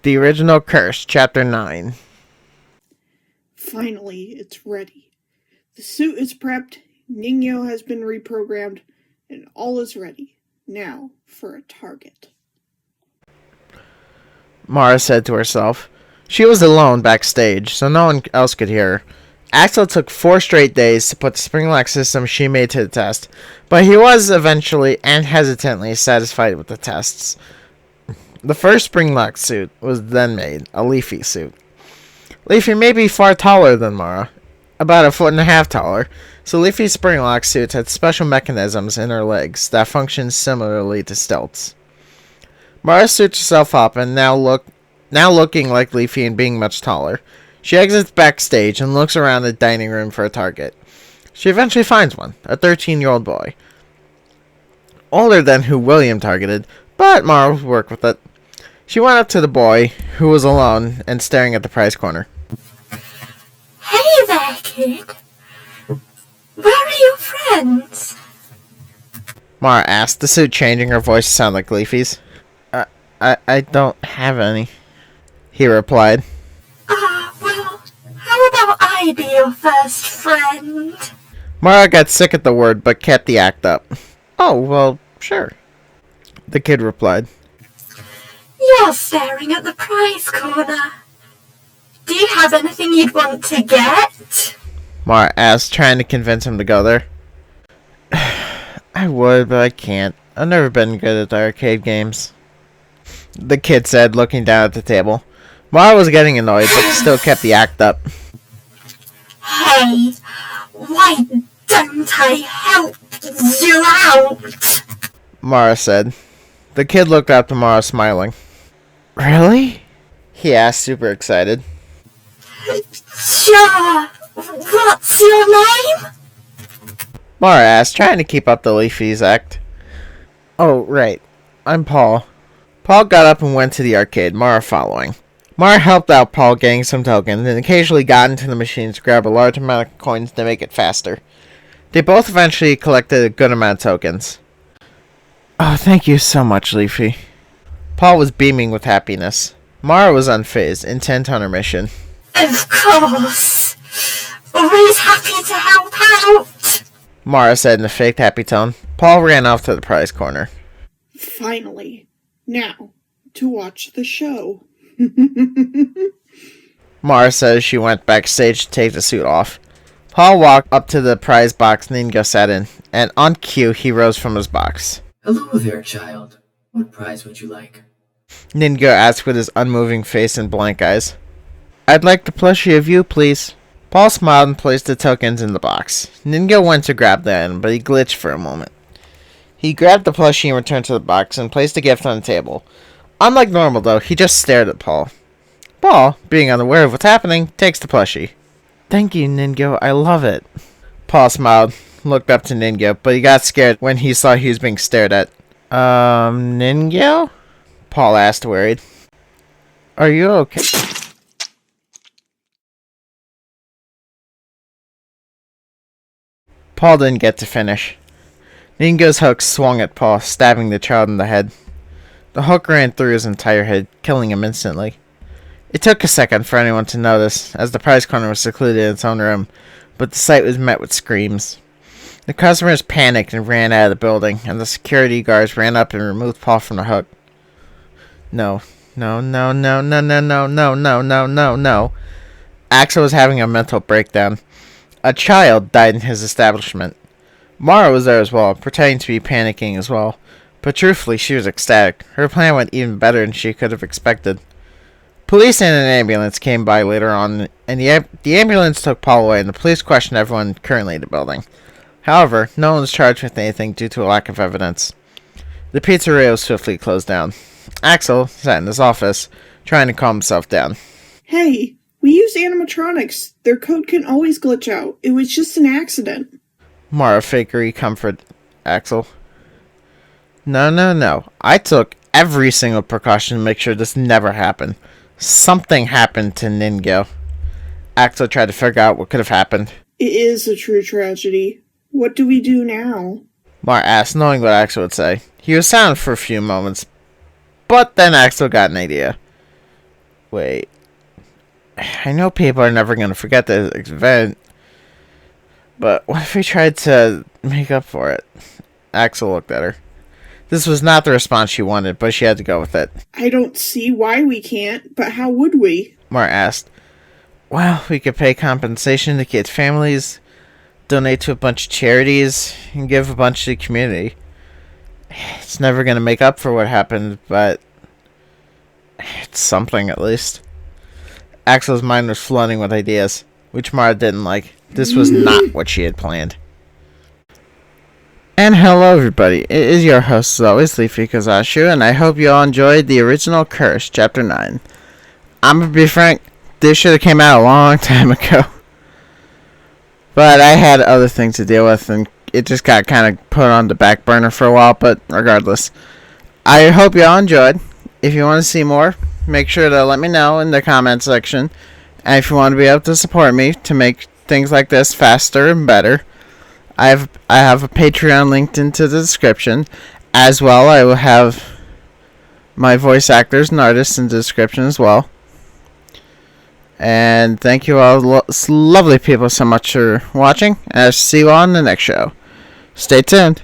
The Original Curse, Chapter 9. Finally, it's ready. The suit is prepped, Nino has been reprogrammed, and all is ready. Now for a target. Mara said to herself. She was alone backstage, so no one else could hear her. Axel took 4 straight days to put the spring-lock system she made to the test, but he was eventually and hesitantly satisfied with the tests. The first spring-lock suit was then made, a Leafy suit. Leafy may be far taller than Mara, about 1.5 feet taller, so Leafy's spring-lock suits had special mechanisms in her legs that functioned similarly to stilts. Mara suits herself up and now looking like Leafy and being much taller. She exits backstage and looks around the dining room for a target. She eventually finds one, a 13-year-old boy. Older than who William targeted, but Mara would work with it. She went up to the boy, who was alone and staring at the prize corner. Hey there, kid. Where are your friends? Mara asked, the suit changing her voice to sound like Leafy's. I don't have any, he replied. Well, how about I be your first friend? Mara got sick at the word, but kept the act up. Oh, well, sure, the kid replied. You're staring at the prize corner. Do you have anything you'd want to get? Mara asked, trying to convince him to go there. I would, but I can't. I've never been good at the arcade games, the kid said, looking down at the table. Mara was getting annoyed, but still kept the act up. Hey, why don't I help you out? Mara said. The kid looked up to Mara, smiling. Really? He asked, super excited. Sure. What's your name? Mara asked, trying to keep up the Leafy's act. Oh, right. I'm Paul. Paul got up and went to the arcade, Mara following. Mara helped out Paul getting some tokens and occasionally got into the machine to grab a large amount of coins to make it faster. They both eventually collected a good amount of tokens. Oh, thank you so much, Leafy. Paul was beaming with happiness. Mara was unfazed, intent on her mission. Of course. Always happy to help out. Mara said in a faked happy tone. Paul ran off to the prize corner. Finally. Now, to watch the show. Mara said as she went backstage to take the suit off. Paul walked up to the prize box Ningo sat in, and on cue he rose from his box. Hello there, child. What prize would you like? Ningo asked with his unmoving face and blank eyes. I'd like the plushie of you, please. Paul smiled and placed the tokens in the box. Ningo went to grab the item, but he glitched for a moment. He grabbed the plushie and returned to the box and placed the gift on the table. Unlike normal, though, he just stared at Paul. Paul, being unaware of what's happening, takes the plushie. Thank you, Ningo. I love it. Paul smiled, looked up to Ningo, but he got scared when he saw he was being stared at. Ningo? Paul asked, worried. Are you okay? Paul didn't get to finish. Ningo's hook swung at Paul, stabbing the child in the head. The hook ran through his entire head, killing him instantly. It took a second for anyone to notice, as the prize corner was secluded in its own room, but the sight was met with screams. The customers panicked and ran out of the building, and the security guards ran up and removed Paul from the hook. No. Axel was having a mental breakdown. A child died in his establishment. Mara was there as well, pretending to be panicking as well. But truthfully, she was ecstatic. Her plan went even better than she could have expected. Police and an ambulance came by later on, and the ambulance took Paul away, and the police questioned everyone currently in the building. However, no one was charged with anything due to a lack of evidence. The pizzeria was swiftly closed down. Axel sat in his office, trying to calm himself down. Hey, we use animatronics. Their code can always glitch out. It was just an accident. Mara fakery comforted Axel. No. I took every single precaution to make sure this never happened. Something happened to Ningo. Axel tried to figure out what could have happened. It is a true tragedy. What do we do now? Mara asked, knowing what Axel would say. He was silent for a few moments, but then Axel got an idea. Wait. I know people are never going to forget this event, but what if we tried to make up for it? Axel looked at her. This was not the response she wanted, but she had to go with it. I don't see why we can't, but how would we? Mara asked. Well, we could pay compensation to kids' families, donate to a bunch of charities, and give a bunch to the community. It's never going to make up for what happened, but it's something at least. Axel's mind was flooding with ideas, which Mara didn't like. This was not what she had planned. And hello everybody, it is your host as always, Leafy Kazashu, and I hope you all enjoyed the original Curse, Chapter 9. I'm gonna be frank, this should have came out a long time ago. But I had other things to deal with, and it just got kind of put on the back burner for a while, but regardless. I hope you all enjoyed. If you want to see more, make sure to let me know in the comment section. And if you want to be able to support me to make things like this faster and better, I have a Patreon linked into the description. As well, I will have my voice actors and artists in the description as well. And thank you all, lovely people, so much for watching. And I'll see you all in the next show. Stay tuned.